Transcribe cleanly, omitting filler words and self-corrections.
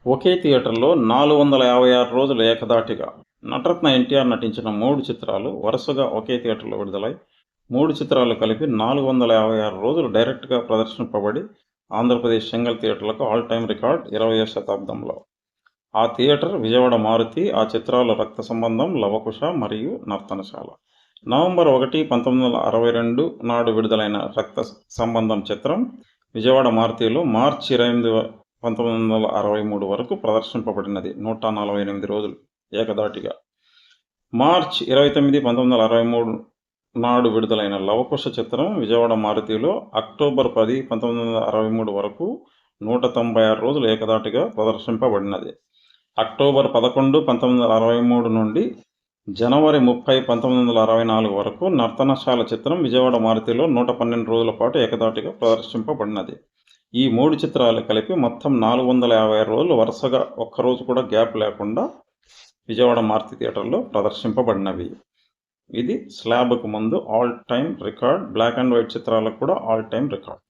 ఒకే థియేటర్‌లో 456 రోజులు ఏకధాటిగా నటరత్న ఎన్టీఆర్ నటించిన 3 చిత్రాలు వరుసగా ఒకే థియేటర్‌లో విడుదలై 3 చిత్రాలు కలిపి 456 రోజులు డైరెక్ట్‌గా ప్రదర్శింపబడి ఆంధ్రప్రదేశ్ సింగిల్ థియేటర్లకు ఆల్ టైమ్ రికార్డ్ 20వ శతాబ్దంలో. ఆ థియేటర్ విజయవాడ మారుతి. ఆ చిత్రాలు 'రక్త సంబంధం', 'లవకుశ' మరియు 'నర్తనశాల'. నవంబర్ 1, 1962 నాడు విడుదలైన 'రక్త సంబంధం' చిత్రం విజయవాడ మారుతిలో మార్చి 28, 1963 వరకు ప్రదర్శింపబడినది. 148 రోజులు ఏకధాటిగా. మార్చి 29, 1963 నాడు విడుదలైన 'లవకుశ' చిత్రం విజయవాడ మారుతిలో అక్టోబర్ 10, 1963 వరకు 196 రోజులు ఏకధాటిగా ప్రదర్శింపబడినది. అక్టోబర్ 11, 1963 నుండి జనవరి 30, 1964 వరకు 'నర్తనశాల' చిత్రం విజయవాడ మారుతిలో 112 రోజుల పాటు ఏకధాటిగా ప్రదర్శింపబడినది. ఈ 3 చిత్రాలు కలిపి మొత్తం 456 రోజులు వరుసగా ఒక్కరోజు కూడా గ్యాప్ లేకుండా విజయవాడ మారుతి థియేటర్లో ప్రదర్శింపబడినవి. ఇది స్లాబ్కు ముందు all time record. Black and white చిత్రాలకు కూడా ఆల్ టైమ్ రికార్డ్.